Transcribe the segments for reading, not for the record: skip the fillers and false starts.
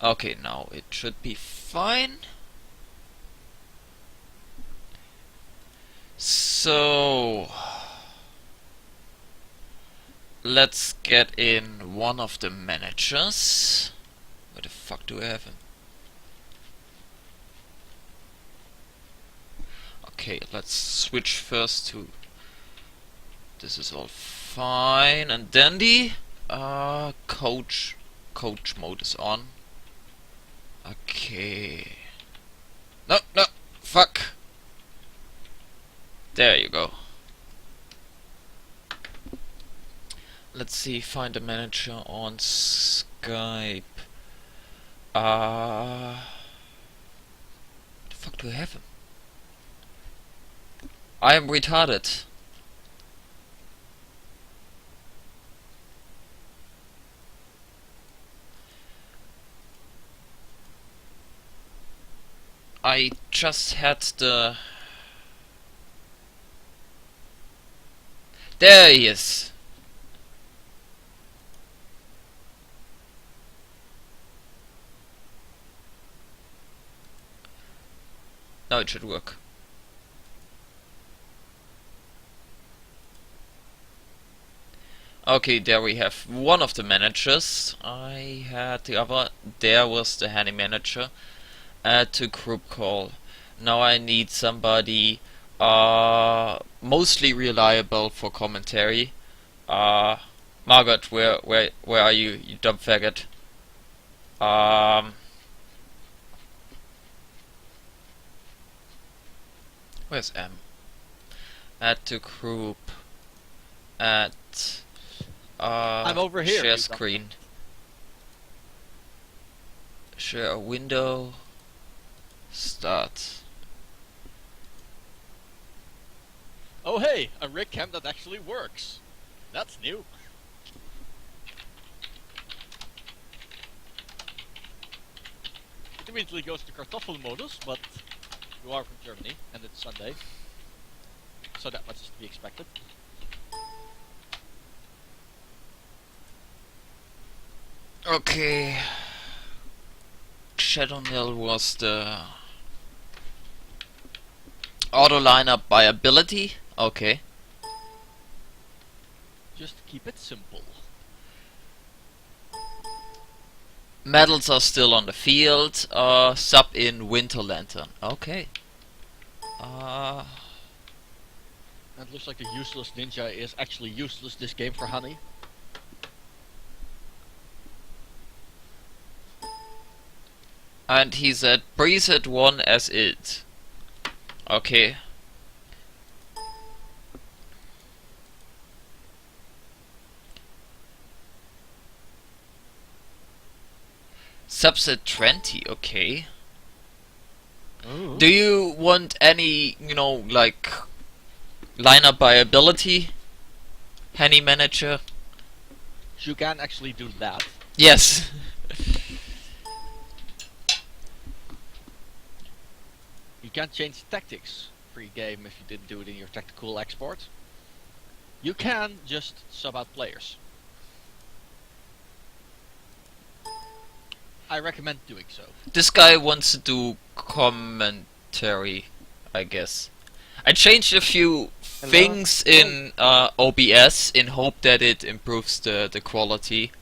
Okay, now it should be fine. So let's get in one of the managers. Where the fuck do I have him? Okay, let's switch first to... This is all fine and dandy. Coach mode is on. Okay. No, no, fuck. There you go. Let's see, find a manager on Skype. Where the fuck do I have him? I am retarded. I just had the... There he is. Now it should work. Okay, there we have one of the managers. I had the other. There was the handy manager. Add to group call. Now I need somebody mostly reliable for commentary. Margaret, where are you, you dumb faggot? Where's M? Add to group. Add. I'm over here. Share screen. Share a window. Start. Oh hey, a rig cam that actually works. That's new. It immediately goes to Kartoffelmodus, but you are from Germany and it's Sunday, so that much is to be expected. Okay. Shadow Mill was the auto lineup by ability. Okay. Just keep it simple. Medals are still on the field. Sub in Winter Lantern. Okay. And it looks like the useless ninja is actually useless this game for Honey. And he's at preset 1 as it. Okay. Subset 20, okay. Ooh. Do you want any, like, lineup by ability? Hanny manager? You can actually do that. Yes. You can't change tactics pre-game if you didn't do it in your tactical export. You can just sub out players. I recommend doing so. This guy wants to do commentary, I guess. I changed a few things in OBS in hope that it improves the quality.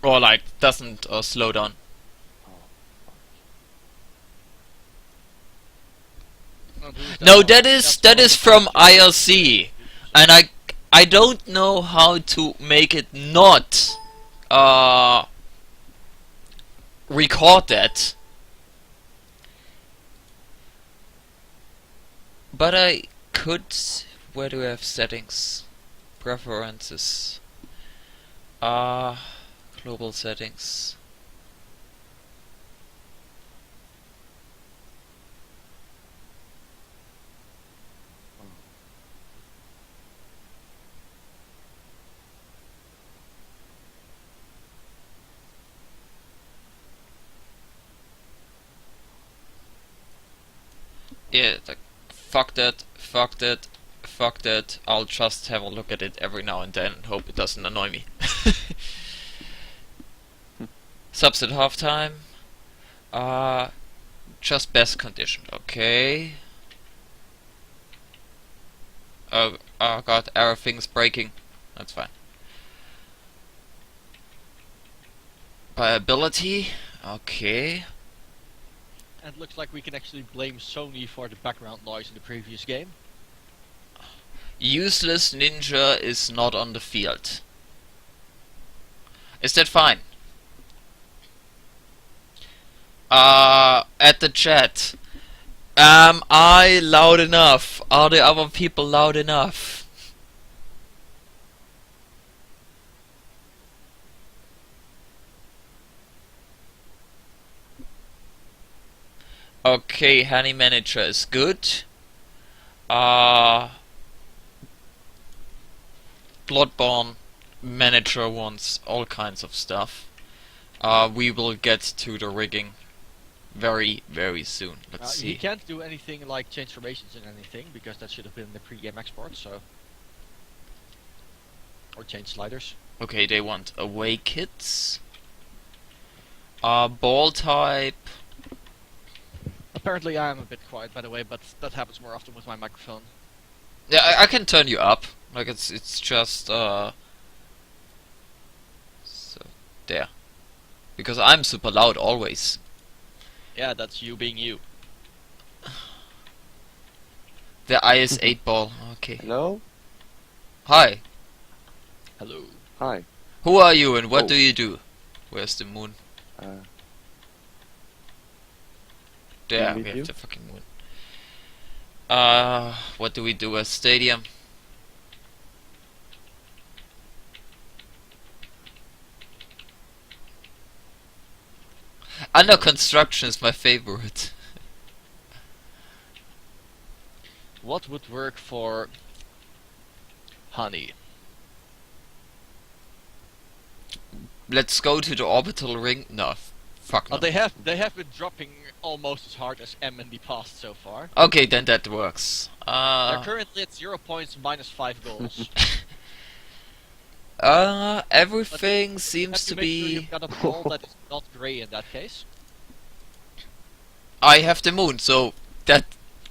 Or like doesn't slow down. No, that is from IRC, and I don't know how to make it not record that, but I could. Where do I have settings? Preferences. Global settings. Yeah, fuck that, fuck that, fuck that. I'll just have a look at it every now and then and hope it doesn't annoy me. Subs at halftime. Just best condition. Okay. Oh god, everything's breaking. That's fine. By ability. Okay. And it looks like we can actually blame Sony for the background noise in the previous game. Useless ninja is not on the field. Is that fine? At the chat. Am I loud enough? Are the other people loud enough? Okay, Hanny Manager is good. Bloodborne Manager wants all kinds of stuff. We will get to the rigging very, very soon. Let's see. You can't do anything like change formations and anything, because that should have been in the pre-game export, so... Or change sliders. Okay, they want away kits. Ball type. Apparently I am a bit quiet, by the way, but that happens more often with my microphone. Yeah, I can turn you up. Like it's just so there. Because I'm super loud always. Yeah, that's you being you. The IS 8 ball. Okay. Hello? Hi. Hello. Hi. Who are you and what Oh. do you do? Where's the moon? There, we meet have you? the fucking moon. What do we do as stadium? Under construction is my favorite. What would work for... Honey? Let's go to the orbital ring. No, fuck no. They have been dropping almost as hard as M in the past so far. Okay, then that works. They're currently at 0 points, -5 goals. Everything seems Have to make sure be. you've got a ball that is not grey in that case. I have the moon, so that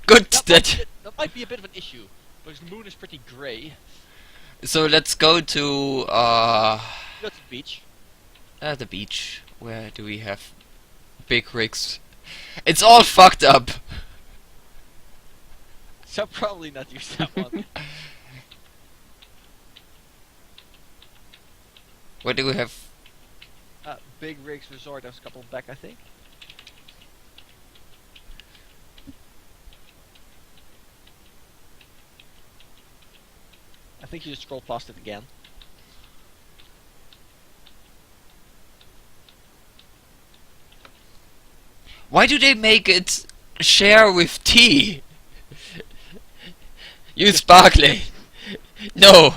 good that. That might be a bit of an issue, because the moon is pretty grey. So let's go to Go to the beach. the beach. Where do we have big rigs? It's all fucked up. So probably not use that one. Where do we have? Big Rigs Resort, there's a couple back, I think. I think you just scroll past it again. Why do they make it share with tea? Use sparkling. No,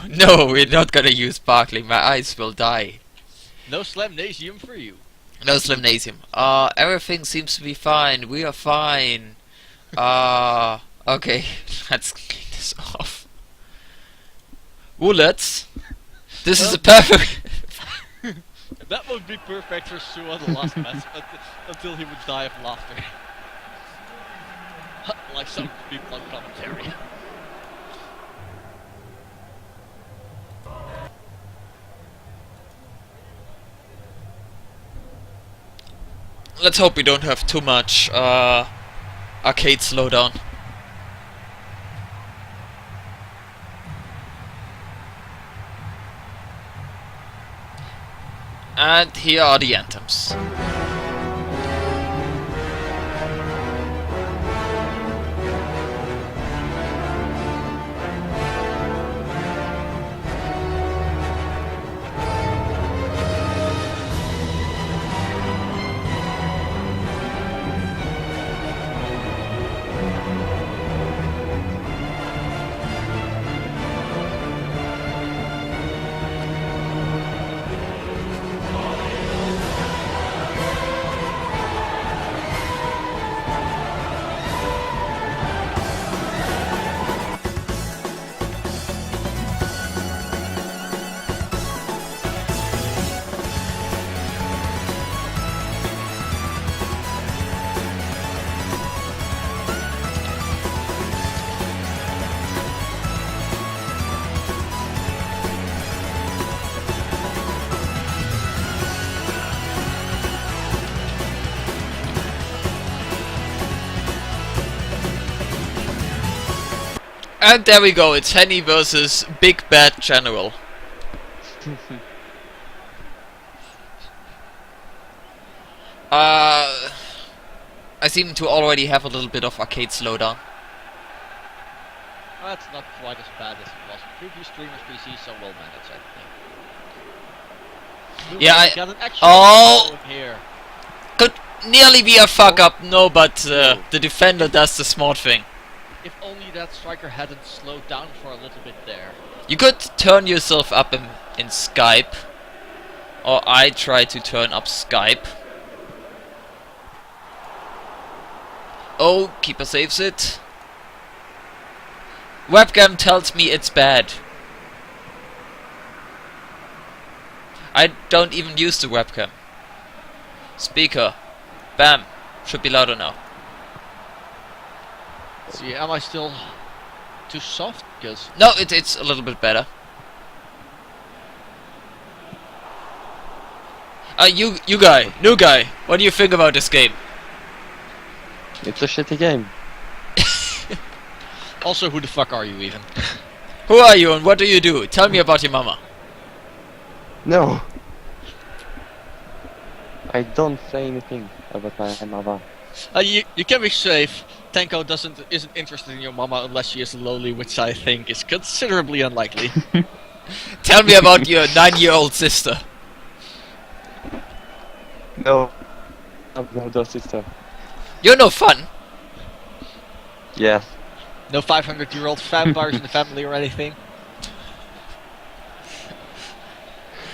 we're not gonna use sparkling. My eyes will die. No slamnasium for you. No slimnasium. Everything seems to be fine. We are fine. Okay. Let's clean this off. Bullets. This is a perfect. That would be perfect for Sue on the last match, until he would die of laughter. Like some people on commentary. Let's hope we don't have too much arcade slowdown. And here are the anthems. And there we go, it's Henny versus Big Bad General. I seem to already have a little bit of arcade slowdown. That's not quite as bad as it was on previous streamers' PC, so well managed, I think. Yeah, I got an actual oh, here. could nearly be a fuck up. No, but the defender does the smart thing. If only that striker hadn't slowed down for a little bit there. You could turn yourself up in Skype, or I try to turn up Skype. Oh, keeper saves it. Webcam tells me it's bad. I don't even use the webcam. Speaker. Bam. Should be louder now. See, am I still too soft? Because No, it's a little bit better. You guy, new guy, what do you think about this game? It's a shitty game. also, who the fuck are you even? Who are you and what do you do? Tell me about your mama. No. I don't say anything about my mother. You can be safe. Tenko isn't interested in your mama unless she is lowly, which I think is considerably unlikely. Tell me about your 9-year-old sister. No. I'm not your sister. You're no fun. Yes. No 500-year-old vampires in the family or anything.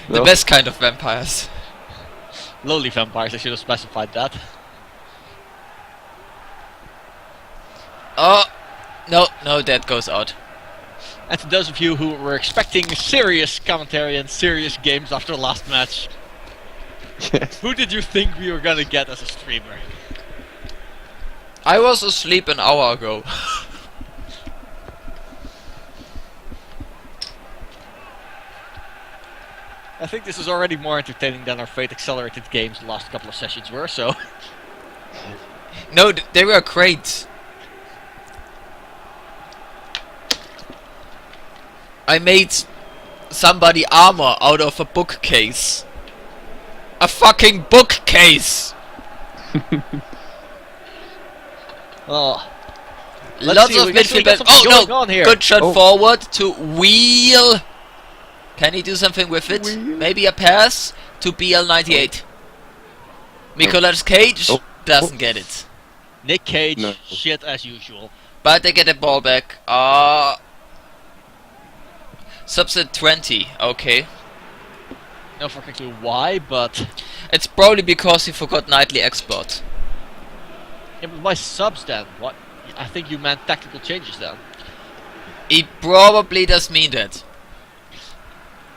The No. best kind of vampires. Lowly vampires, I should have specified that. Oh, no, that goes out. And to those of you who were expecting serious commentary and serious games after the last match, Yes. who did you think we were gonna get as a streamer? I was asleep an hour ago. I think this is already more entertaining than our Fate Accelerated games the last couple of sessions were, so... No, they were great. I made somebody armor out of a bookcase. A fucking bookcase! Oh. Lots of midfield. Oh no! On here. Good shot Oh. forward to wheel. Can he do something with it? Wheel. Maybe a pass to BL98. Nicolas Cage Oh. doesn't get it. Nick Cage, No. shit as usual. But they get the ball back. Subset 20, okay. No fucking clue why, but... It's probably because he forgot nightly export. Yeah, but why subs then? What? I think you meant tactical changes then. He probably does mean that.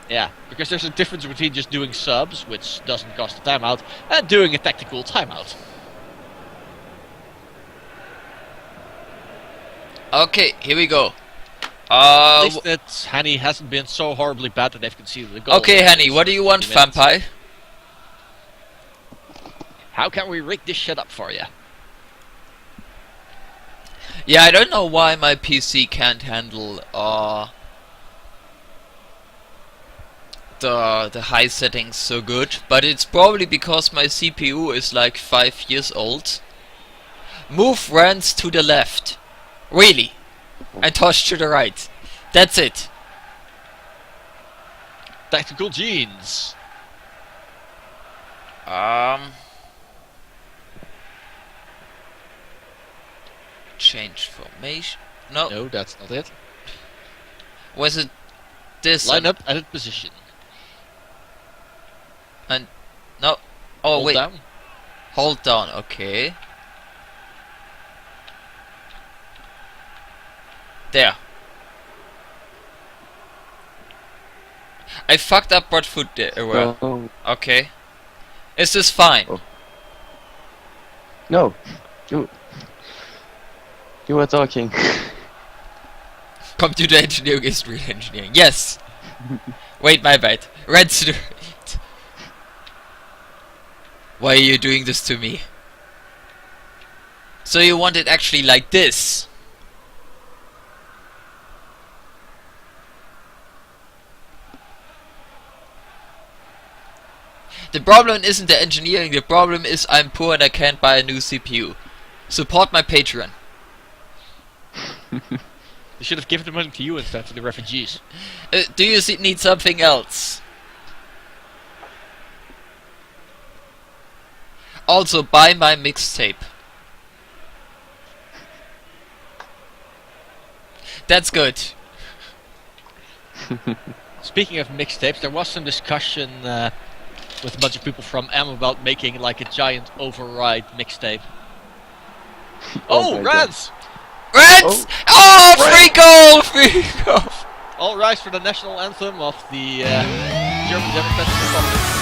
Yeah, because there's a difference between just doing subs, which doesn't cost a timeout, and doing a tactical timeout. Okay, here we go. At least that Hanny hasn't been so horribly bad that they've conceded a goal. Okay, Henny, what do you want, 30 minutes. Vampire? How can we rig this shit up for you? Yeah, I don't know why my PC can't handle the high settings so good, but it's probably because my CPU is like 5 years old. Move Rance to the left. Really? And toss to the right. That's it. Tactical genes. Change formation. No, No, that's not it. was it this? Line up, edit position. And no. Oh Hold wait. down. Hold down. Okay. There. I fucked up what foot there. Oh. Okay. Is this fine? Oh. No. You were talking. Computer engineering is real engineering. Yes. Wait, my bad. Rance to the right. Why are you doing this to me? So you want it actually like this? The problem isn't the engineering, the problem is I'm poor and I can't buy a new CPU. Support my Patreon. They should have given the money to you instead, to the refugees. Do you need something else? Also, buy my mixtape. That's good. Speaking of mixtapes, there was some discussion with a bunch of people from M about making like a giant override mixtape. Oh, my Rance! Rance! Oh, free goal! Free goal! All rise for the national anthem of the German Democratic Republic.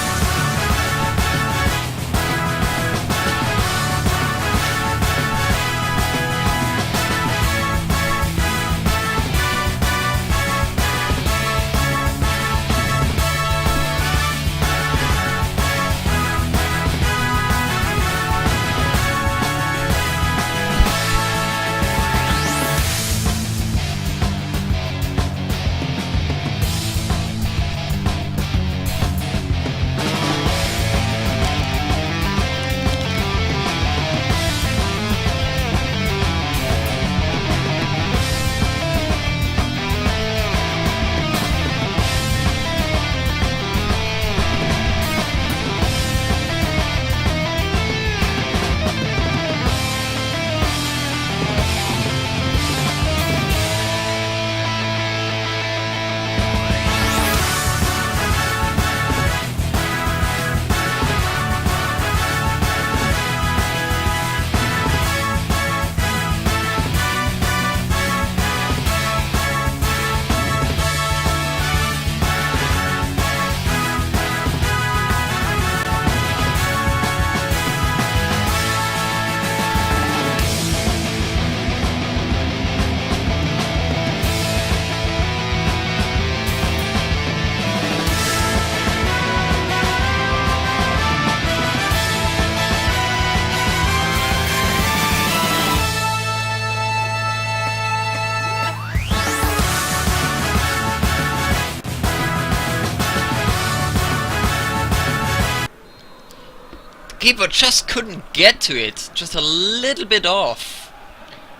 Keeper just couldn't get to it, just a little bit off.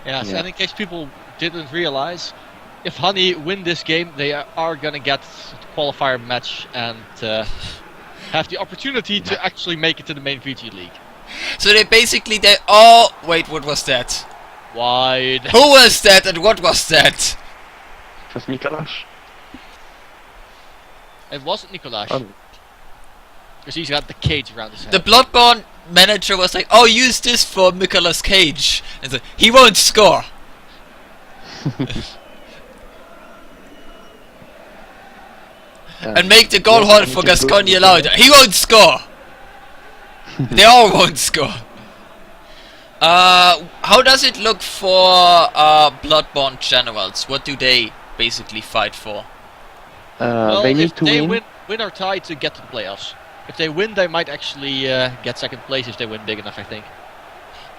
Yes, and in case people didn't realize, if Honey win this game, they are gonna get the qualifier match and have the opportunity to actually make it to the main VG League. So they oh wait, what was that? Wide. Who was that and what was that? It was Mikolas. It wasn't Nicolas. Oh. Because he's got the cage around his head. The Bloodborne manager was like, oh, use this for Nicolas Cage. And so, he won't score. And make the goal hold for Gascogne louder. He won't score. They all won't score. How does it look for Bloodborne generals? What do they basically fight for? Well, they need if to they win. win or tie to get to the playoffs. If they win, they might actually get second place if they win big enough, I think.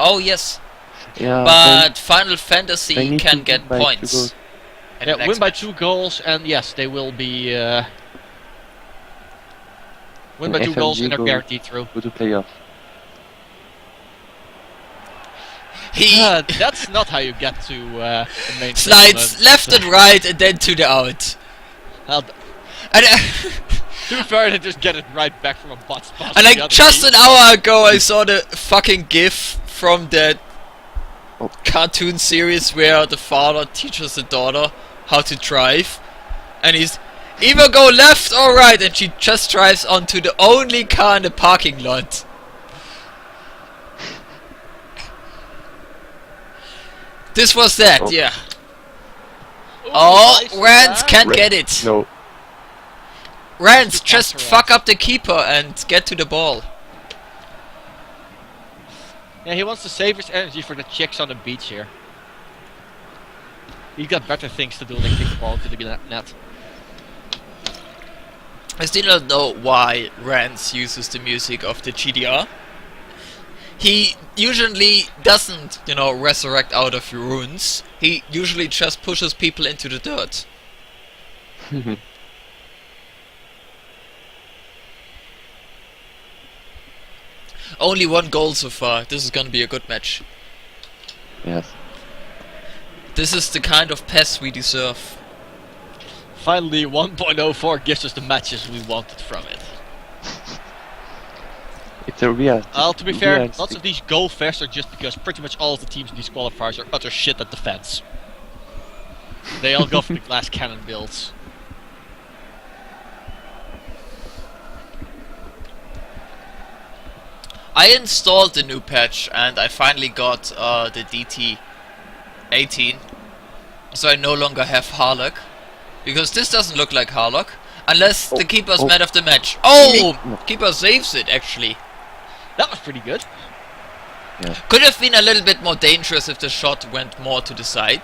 Oh yes, Yeah, but Final they Fantasy need can to get win by 2 points. goals. in the Yeah, next win by match. 2 goals, and yes, they will be win by And 2 goals and FMG are go- guaranteed through. Go to playoff. That's not how you get to the main Slides tournament. left and right and then to the out. Well, And, to be fair, they just get it right back from a bot spot. and to the like other just team. an hour ago I saw the fucking gif from that Oh. cartoon series where the father teaches the daughter how to drive. And he's either go left or right, and she just drives onto the only car in the parking lot. This was that, Oh. yeah. Ooh, Oh, nice Rance try. can't get it. No. Rance, Good just counter, fuck Rance. up the keeper and get to the ball. Yeah, he wants to save his energy for the chicks on the beach here. He's got better things to do than kick the ball to the net. I still don't know why Rance uses the music of the GDR. He usually doesn't, you know, resurrect out of ruins. He usually just pushes people into the dirt. Only one goal so far. This is gonna be a good match. Yes. This is the kind of PES we deserve. Finally, 1.04 gives us the matches we wanted from it. It's a real. To be fair, realistic- lots of these goal fests are just because pretty much all of the teams in these qualifiers are utter shit at defense. They all go for the glass cannon builds. I installed the new patch and I finally got the DT18. So I no longer have Harlock. Because this doesn't look like Harlock. Unless the keeper's man of the match. Oh! No. Keeper saves it actually. That was pretty good. Could have been a little bit more dangerous if the shot went more to the side.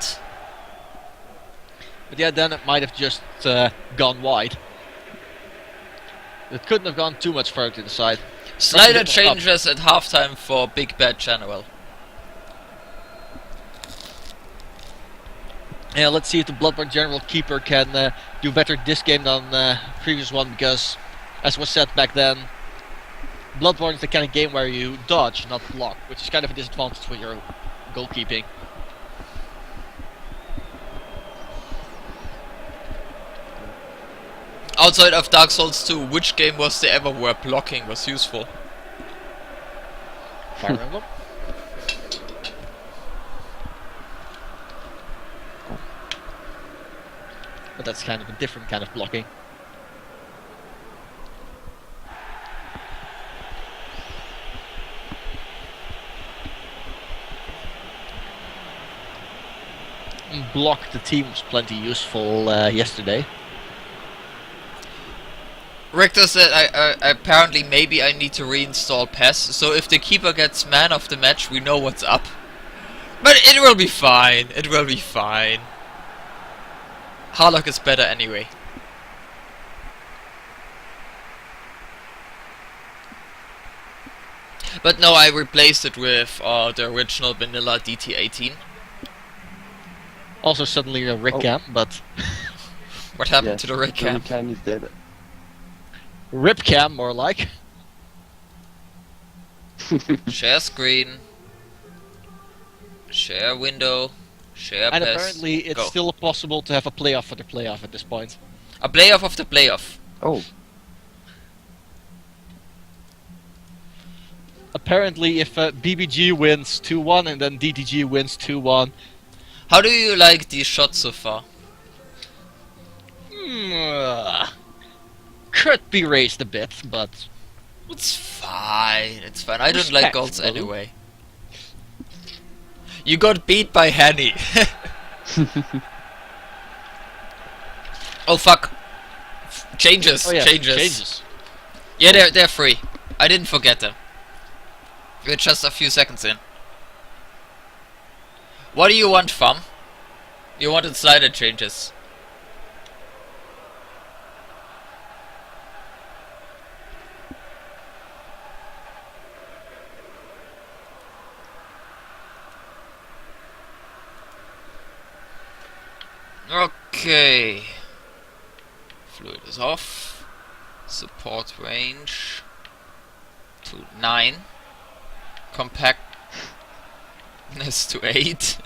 But yeah, then it might have just gone wide. It couldn't have gone too much further to the side. Slider Bit more up. changes at halftime for Big Bad General. Yeah, let's see if the Bloodborne General Keeper can do better this game than previous one, because, as was said back then, Bloodborne is the kind of game where you dodge, not block, which is kind of a disadvantage with your goalkeeping. Outside of Dark Souls 2, which game was there ever where blocking was useful? Fire Emblem. But that's kind of a different kind of blocking. Block the team was plenty useful yesterday. Richter said apparently maybe I need to reinstall PES, so if the keeper gets man of the match, we know what's up. But it will be fine, it will be fine. Harlock is better anyway. But no, I replaced it with the original vanilla DT18. Also suddenly a Rick Cam, but What happened Yes, to the red cam? Cam is dead. Rip Cam more like. Share screen. Share window. Share And PES. apparently it's Go. still possible to have a playoff for the playoff at this point. A playoff of the playoff. Oh, Apparently if BBG wins 2-1 and then DTG wins 2-1. How do you like these shots so far? Could be raised a bit, but It's fine, it's fine. I don't like goals Respectable. anyway. You got beat by Hanny. Oh fuck. Changes, oh yeah, changes. Yeah, they're free. I didn't forget them. We're just a few seconds in. What do you want, fam? You wanted slider changes. Okay. Fluid is off. Support range to 9. Compactness to 8.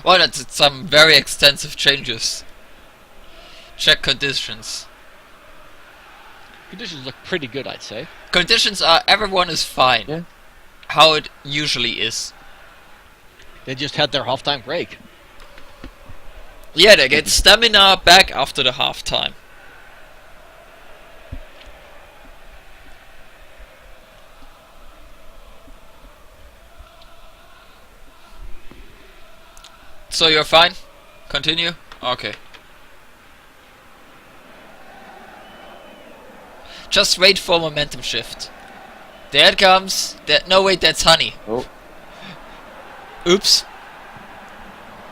Well, that's some very extensive changes. Check conditions. Conditions look pretty good, I'd say. Conditions are everyone is fine. Yeah. How it usually is. They just had their halftime break. Yeah, they get stamina back after the halftime. So you're fine? Continue? Okay. Just wait for momentum shift. There it comes. No wait, that's Honey. oh, Oops.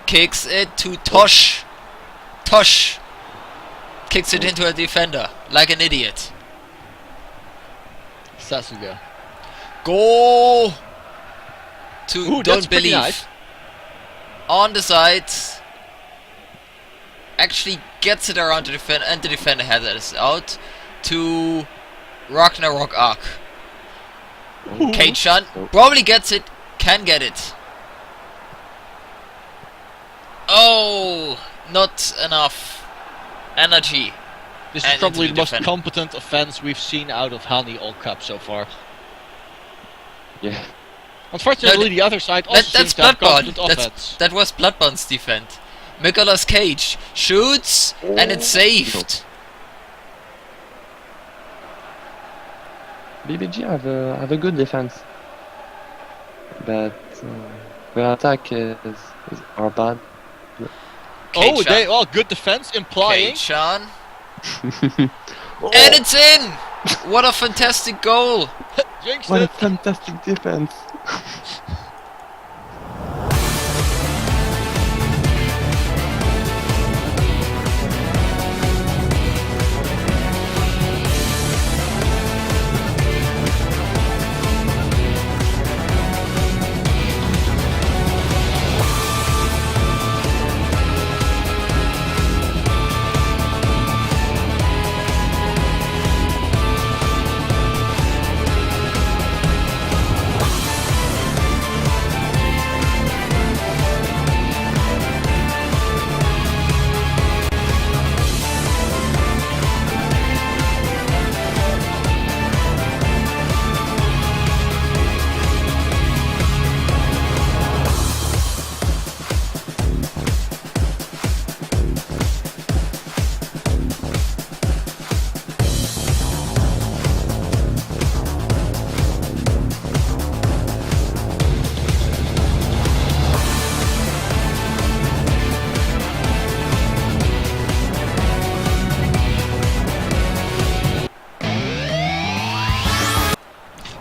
Kicks it to Tosh. Tosh. Kicks it into a defender. Like an idiot. Sasuga. Go! To Ooh, that's don't pretty believe. nice. On the side. Actually gets it around the defender, and the defender has it out. to Ragnarok Arc. Ooh. Cage-Shan Oh. probably gets it, can get it. Oh, not enough energy. This And is probably into the the most defender. competent offense we've seen out of Hani all cup so far. Yeah. Unfortunately, the other side also That's seems to have Bloodborne. competent offense. That was Bloodborne's defense. Nicolas Cage shoots and it's saved. BBG have a good defense, but their attack are bad. Oh, Cage-Shan. good defense, implying. Cage-Shan. Oh, And it's in! What a fantastic goal! Jinxed what a it. fantastic defense!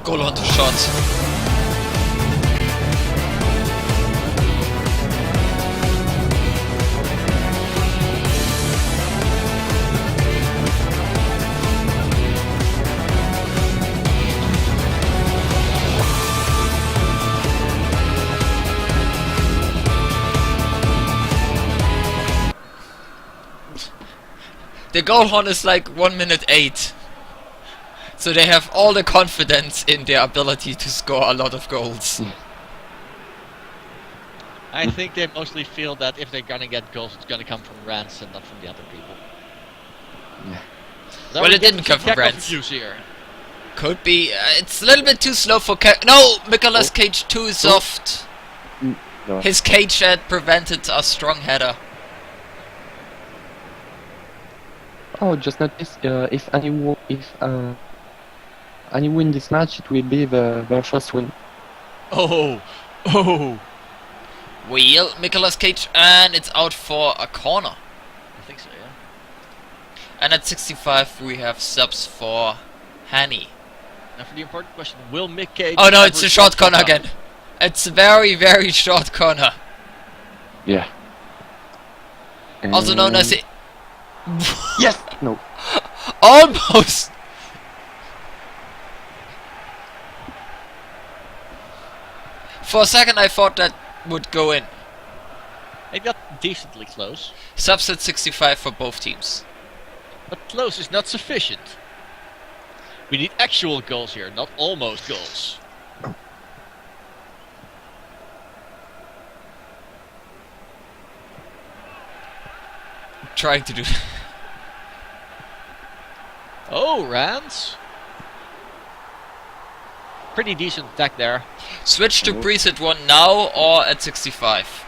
Goal on the shot. The goal horn is like 1 minute 8. So they have all the confidence in their ability to score a lot of goals. I think they mostly feel that if they're gonna get goals, it's gonna come from Rance and not from the other people. Yeah. Then Well, we it get didn't some come from technical Rance. views here. Could be. It's a little bit too slow for No! Nicolas Oh. Cage too soft. No. His cage had prevented a strong header. Oh, just notice if any win this match, it will be their first win. Oh. Wheel, Nicolas Cage, and it's out for a corner. I think so, yeah. And at 65 we have subs for Hanny. Now for the important question, will Mick Cage... Oh no, ever it's a short score corner up? again. It's a very, very short corner. Yeah. Also known as And- the... Yes! No. Almost! For a second I thought that would go in. It got decently close, Subs at 65 for both teams. but close is not sufficient. We need actual goals here, not almost goals. Trying to do... Oh, Rance. Pretty decent attack there. Switch to preset 1 now or at 65.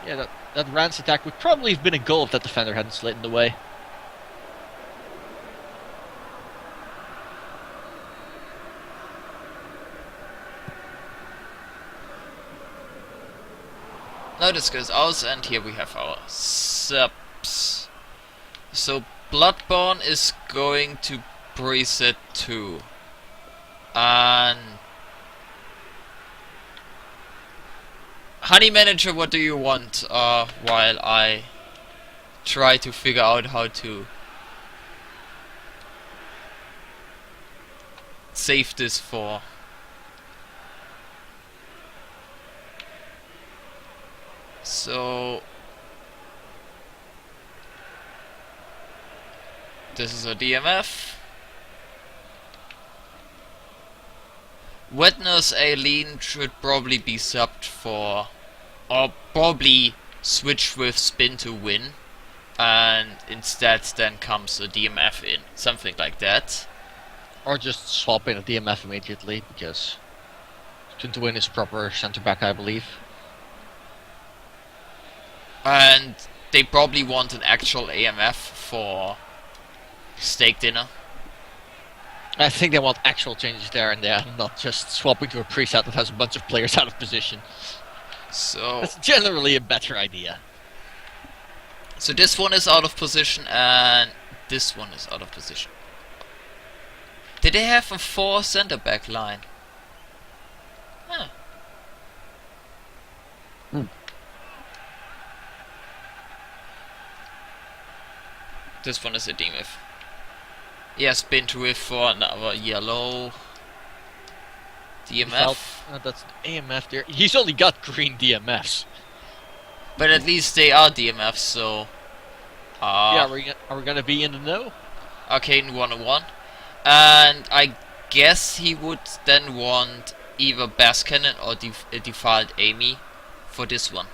Yeah, that Rance attack would probably have been a goal if that defender hadn't slid in the way. Now this goes out, and here we have our subs. So Bloodborne is going to preset 2. And Honey Manager, what do you want? While I try to figure out how to save this for... So this is a DMF. Wetness Aileen should probably be subbed for, or probably switch with spin to win, and instead then comes a DMF in, something like that. Or just swap in a DMF immediately, because spin to win is proper center back, I believe. And they probably want an actual AMF for steak dinner. I think they want actual changes there and there, not just swapping to a preset that has a bunch of players out of position. So That's generally a better idea. so this one is out of position and this one is out of position. Did they have a 4 center back line? Huh. This one is a DMF. Yeah, spin to it for another yellow DMF. That's AMF there. He's only got green DMFs. But at least they are DMFs, so... Yeah, are we gonna be in the know? Arcane 101. And I guess he would then want either Bass Cannon or Defiled Amy for this one.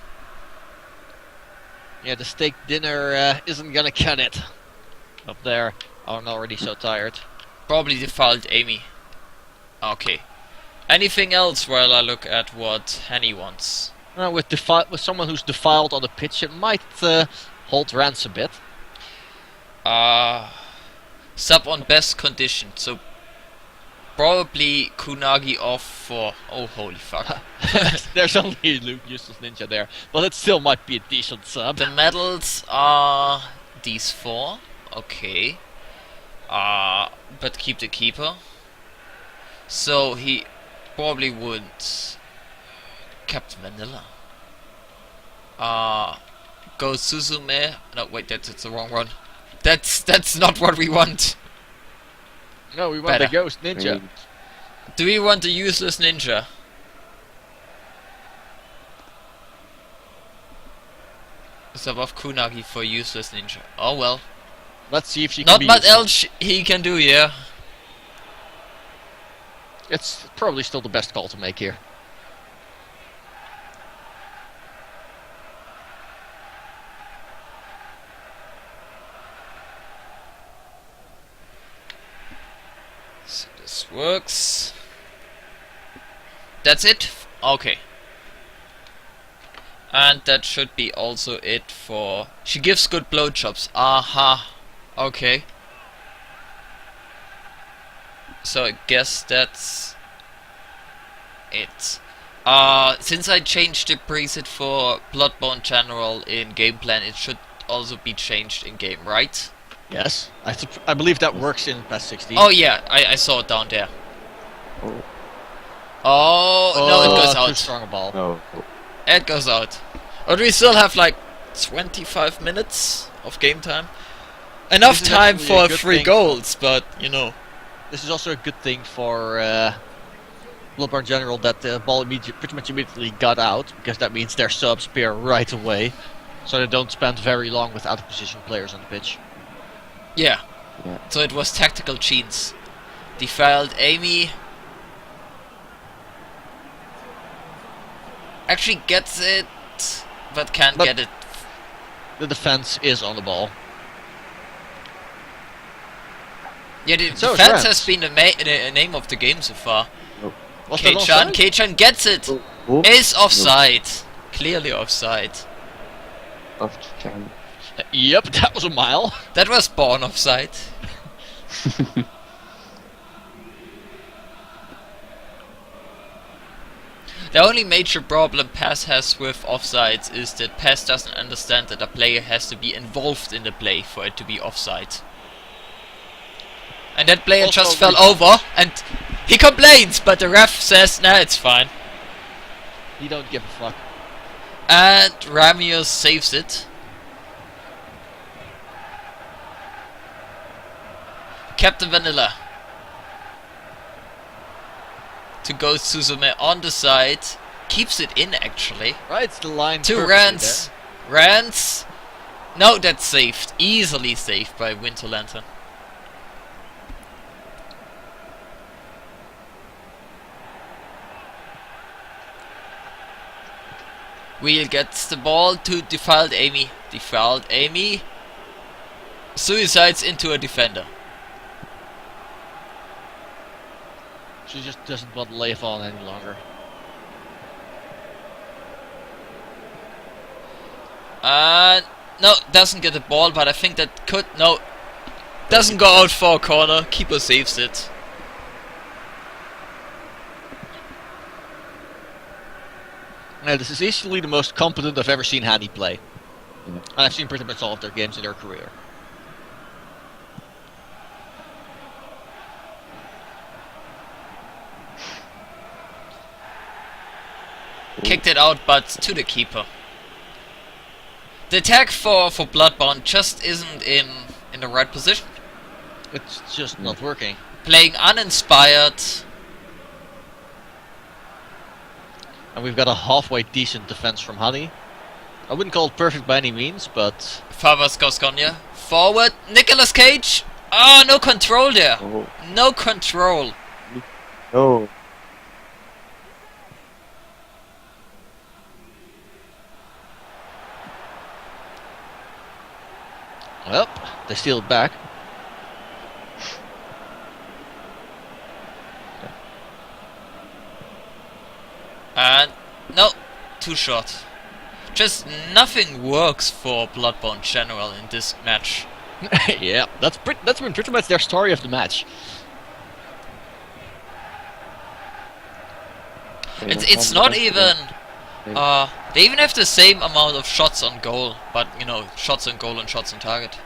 Yeah, the steak dinner isn't gonna cut it. Up there. I'm already so tired. Probably Defiled Amy. Okay. Anything else while I look at what Hanny wants? With someone who's defiled on the pitch, it might hold Rance a bit. Sub on best condition, so probably Kunagi off for... Oh, holy fuck. There's only a useless ninja there, but it still might be a decent sub. The medals are these 4. Okay. But keep the keeper. So he probably would... Captain Vanilla. Go Suzume. No, wait, that's the wrong one. That's not what we want. No, we want Better. the ghost ninja. Do we want a useless ninja? Sub off Kunagi for useless ninja. Oh well. Let's see if she can Not be much useful. else he can do, yeah. It's probably still the best call to make here. So this works. That's it? Okay. And that should be also it for... She gives good blowjobs. Aha. Okay. So I guess that's it. Since I changed the preset for Bloodborne General in game plan, it should also be changed in game, right? Yes, I believe that works in PES 16. Oh yeah, I saw it down there. Oh, Oh, no, it goes Too out. strong a ball. no. It goes out. But we still have like 25 minutes of game time. Enough This is time actually a for good 3 thing. goals, but you know. This is also a good thing for Bloodborne General that the ball pretty much immediately got out, because that means their subs appear right away, so they don't spend very long with out of position players on the pitch. Yeah. Yeah. So it was tactical cheats. Defiled Amy. Actually gets it, but can't But- get it. The defense is on the ball. Yeah, the So is defense Rance. has been the name of the game so far. Was that K-chan, offside? K-chan gets it! Oh, oh, Is offside. Clearly offside. off chan. Yep, that was a mile. That was born offside. The only major problem PES has with offsides is that PES doesn't understand that a player has to be involved in the play for it to be offside. And that player Also just fell we- over and he complains, but the ref says, nah, it's fine. You don't give a fuck. And Ramius saves it. Captain Vanilla. To go Suzume on the side. keeps it in actually. Right, the line To perfectly Rance. Rance. No, that's saved. Easily saved by Winter Lantern. Wheel gets the ball to Defiled Amy. Defiled Amy suicides into a defender. She just doesn't want to lay on any longer. No, doesn't get the ball, but I think that could... No, doesn't go out for a corner. Keeper saves it. Now, this is easily the most competent I've ever seen Hanny play. Yeah. And I've seen pretty much all of their games in their career. Kicked it out, but to the keeper. The attack for Bloodborne just isn't in the right position. It's just not working. Playing uninspired. And we've got a halfway decent defense from Honey. I wouldn't call it perfect by any means, but... Favas Gasconia. Forward. Nicolas Cage. Oh, no control there. Oh. No control. No. Well, they steal it back. And no, too short. Just nothing works for Bloodborne General in this match. Yeah, that's been pretty much their story of the match. It's not even... they even have the same amount of shots on goal, but you know, shots on goal and shots on target.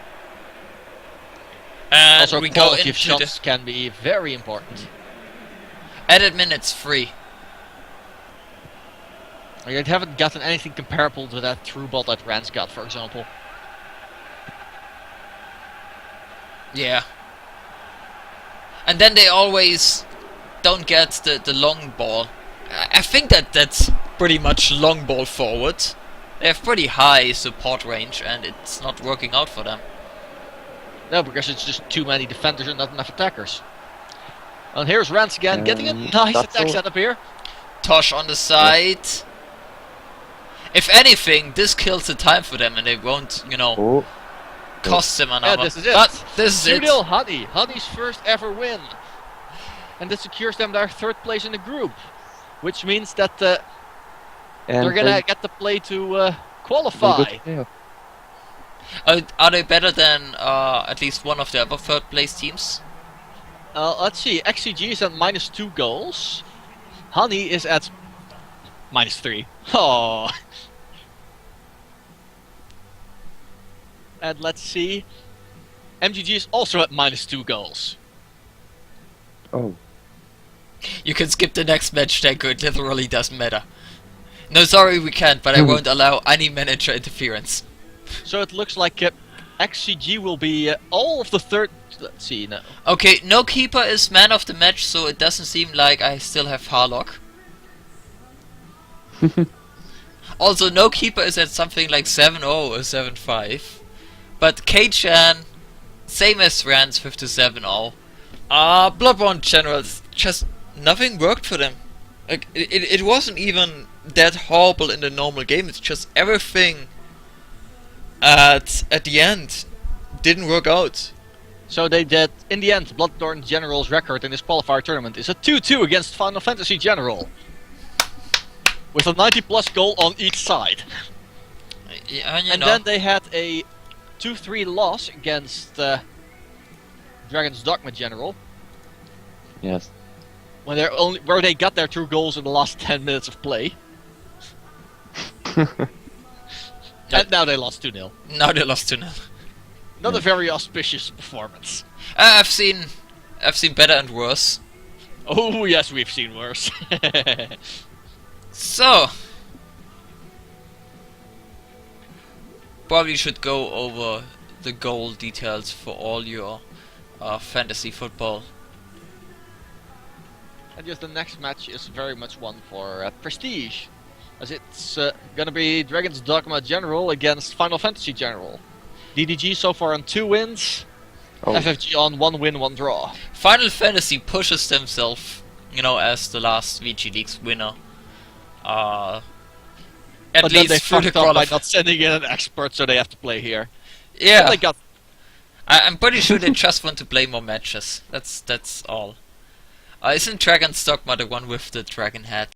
And Also, we go quality into of shots can be very important. added minutes 3. I haven't gotten anything comparable to that through ball that Rance got, for example. Yeah. And then they always don't get the long ball. I think that's pretty much long ball forward. They have pretty high support range and it's not working out for them. No, because it's just too many defenders and not enough attackers. And here's Rance again, getting a nice that's attack all. setup here. Tosh on the side. If anything, this kills the time for them and they won't, you know, Oh. cost them another. Yeah, this is it. But this is it. 2-0 Honey. Honey's first ever win. And this secures them their third place in the group. Which means that And they're gonna get the play to qualify. Are they better than at least one of the other third place teams? Let's see. XCG is at -2 goals. Honey is at -3. Oh. And let's see. MGG is also at -2 goals. Oh. You can skip the next match, Tanko, it literally doesn't matter. No, sorry, we can't, but I won't allow any manager interference. So it looks like XCG will be all of the third. Let's see now. Okay, no keeper is man of the match, so it doesn't seem like I still have Harlock. Also, no keeper is at something like 7-0 or 7-5. But K-Chan, same as Rance, 57-0. Bloodborne Generals, just nothing worked for them. Like, it wasn't even that horrible in the normal game, it's just everything at the end didn't work out. So they did. In the end, Bloodborne General's record in this qualifier tournament is a 2-2 against Final Fantasy General, with a 90+ goal on each side. Yeah, you And know. then they had a 2-3 loss against Dragon's Dogma General, Yes. where they got their 2 goals in the last 10 minutes of play. And now they lost 2-0. Now they lost 2-0. Not a very auspicious performance. I've seen better and worse. Oh yes, we've seen worse. So, probably should go over the goal details for all your fantasy football. And just the next match is very much one for prestige, as it's gonna be Dragon's Dogma General against Final Fantasy General. DDG so far on 2 wins, Oh, FFG on 1 win, 1 draw. Final Fantasy pushes themselves, as the last VG League's winner. At But then least they through the fucked up by qualif- not sending in an expert, so they have to play here. Yeah, Well, they got I'm pretty sure they just want to play more matches. That's all. Isn't Dragon's Dogma the one with the dragon head?